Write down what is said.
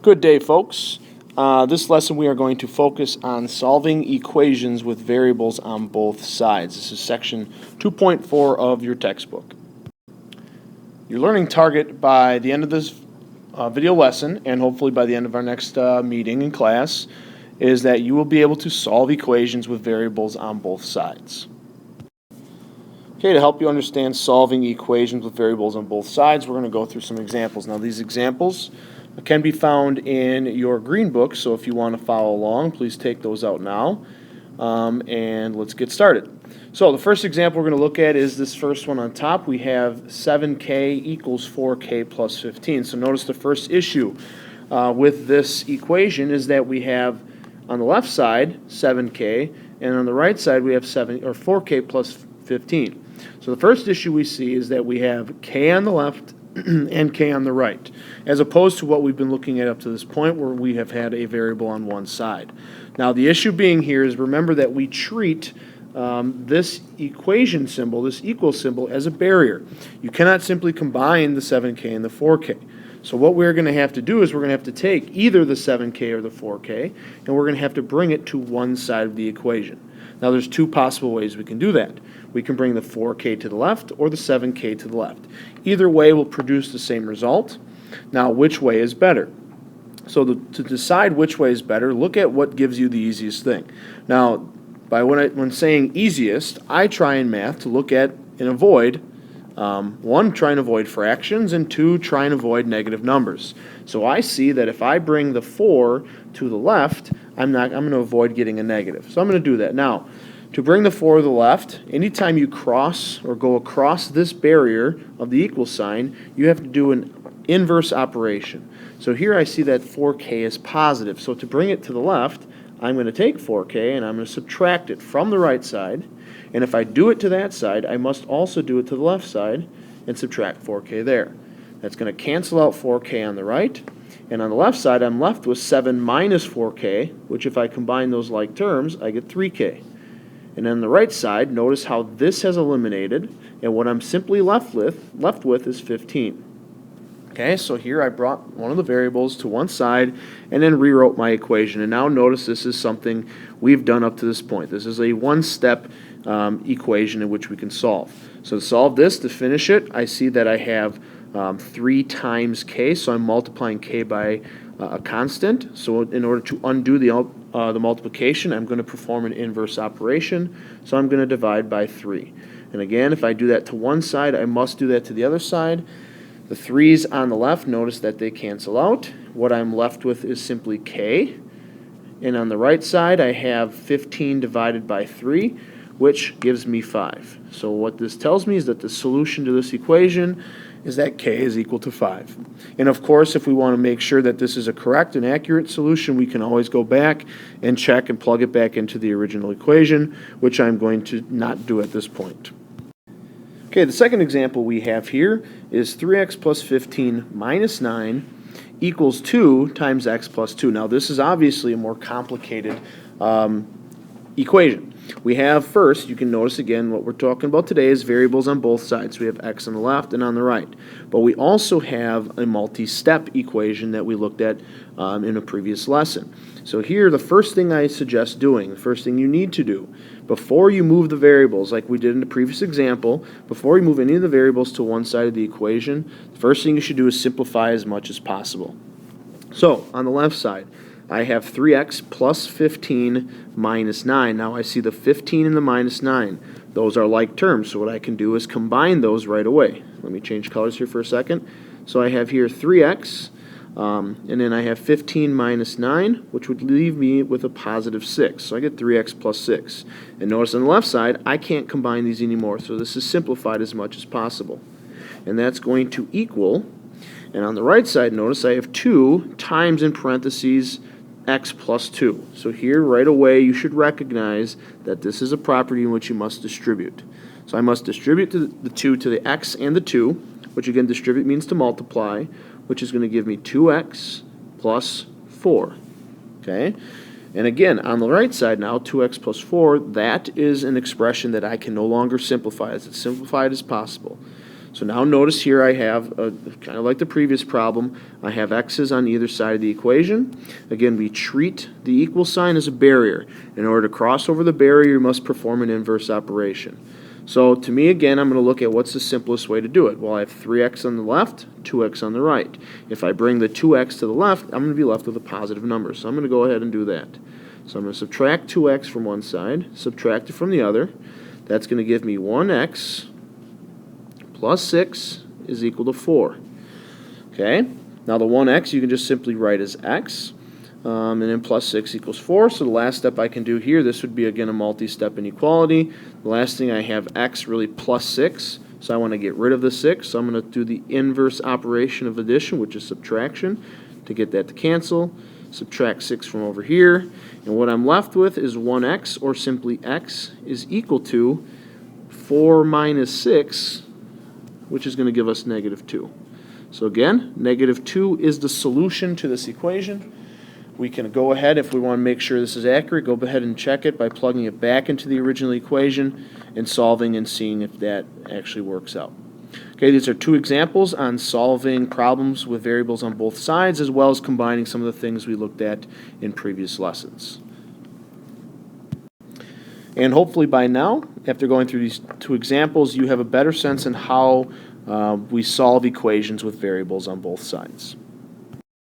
Good day, folks. This lesson we are going to focus on solving equations with variables on both sides. This is section 2.4 of your textbook. Your learning target by the end of this video lesson, and hopefully by the end of our next meeting in class, is that you will be able to solve equations with variables on both sides. Okay, to help you understand solving equations with variables on both sides, we're going to go through some examples. Now, these examples can be found in your green book, so if you want to follow along, please take those out now, and let's get started. So the first example we're going to look at is this first one on top. We have 7k equals 4k plus 15. So notice the first issue with this equation is that we have on the left side 7k, and on the right side we have 4k plus 15. So the first issue we see is that we have k on the left and k on the right, as opposed to what we've been looking at up to this point where we have had a variable on one side. Now the issue being here is, remember that we treat this equation symbol, this equal symbol, as a barrier. You cannot simply combine the 7k and the 4k. So what we're going to have to do is we're going to have to take either the 7k or the 4k, and we're going to have to bring it to one side of the equation. Now there's two possible ways we can do that. We can bring the 4k to the left or the 7k to the left. Either way will produce the same result. Now, which way is better? So to decide which way is better, look at what gives you the easiest thing. Now, when saying easiest, I try in math to look at and avoid, one, try and avoid fractions, and two, try and avoid negative numbers. So I see that if I bring the 4 to the left, I'm going to avoid getting a negative. So I'm going to do that. Now, to bring the 4 to the left, anytime you cross or go across this barrier of the equal sign, you have to do an inverse operation. So here I see that 4k is positive. So to bring it to the left, I'm going to take 4k and I'm going to subtract it from the right side. And if I do it to that side, I must also do it to the left side and subtract 4k there. That's going to cancel out 4k on the right. And on the left side, I'm left with 7 minus 4k, which if I combine those like terms, I get 3k. And on the right side, notice how this has eliminated, and what I'm simply left with is 15. Okay, so here I brought one of the variables to one side and then rewrote my equation. And now notice this is something we've done up to this point. This is a one-step equation in which we can solve. So to solve this, to finish it, I see that I have 3 times k, so I'm multiplying k by a constant. So in order to undo the multiplication, I'm going to perform an inverse operation. So I'm going to divide by 3. And again, if I do that to one side, I must do that to the other side. The 3's on the left, notice that they cancel out. What I'm left with is simply k. And on the right side, I have 15 divided by 3, which gives me 5. So what this tells me is that the solution to this equation is that k is equal to 5. And of course, if we want to make sure that this is a correct and accurate solution, we can always go back and check and plug it back into the original equation, which I'm going to not do at this point. Okay, the second example we have here is 3x plus 15 minus 9 equals 2 times x plus 2. Now this is obviously a more complicated equation. We have first, you can notice again, what we're talking about today is variables on both sides. We have x on the left and on the right. But we also have a multi-step equation that we looked at in a previous lesson. So here, the first thing I suggest doing, the first thing you need to do, before you move the variables, like we did in the previous example, before you move any of the variables to one side of the equation, the first thing you should do is simplify as much as possible. So, on the left side, I have 3x plus 15 minus 9. Now I see the 15 and the minus 9. Those are like terms, so what I can do is combine those right away. Let me change colors here for a second. So I have here 3x, and then I have 15 minus 9, which would leave me with a positive 6. So I get 3x plus 6. And notice on the left side, I can't combine these anymore, so this is simplified as much as possible. And that's going to equal, and on the right side, notice I have 2 times in parentheses x plus 2. So here, right away, you should recognize that this is a property in which you must distribute. So I must distribute the 2 to the x and the 2, which again, distribute means to multiply, which is going to give me 2x plus 4. Okay? And again, on the right side now, 2x plus 4, that is an expression that I can no longer simplify as simplified as possible. So now notice here I have, kind of like the previous problem, I have x's on either side of the equation. Again, we treat the equal sign as a barrier. In order to cross over the barrier, you must perform an inverse operation. So to me, again, I'm going to look at what's the simplest way to do it. Well, I have 3x on the left, 2x on the right. If I bring the 2x to the left, I'm going to be left with a positive number. So I'm going to go ahead and do that. So I'm going to subtract 2x from one side, subtract it from the other. That's going to give me 1x plus 6 is equal to 4. Okay? Now the 1x you can just simply write as x, and then plus 6 equals 4. So the last step I can do here, this would be again a multi-step inequality. The last thing I have x really plus 6, so I want to get rid of the 6. So I'm going to do the inverse operation of addition, which is subtraction, to get that to cancel. Subtract 6 from over here, and what I'm left with is 1x, or simply x, is equal to 4 minus 6, which is going to give us negative 2. So again, negative 2 is the solution to this equation. We can go ahead, if we want to make sure this is accurate, go ahead and check it by plugging it back into the original equation and solving and seeing if that actually works out. Okay, these are two examples on solving problems with variables on both sides, as well as combining some of the things we looked at in previous lessons. And hopefully by now, after going through these two examples, you have a better sense on how we solve equations with variables on both sides.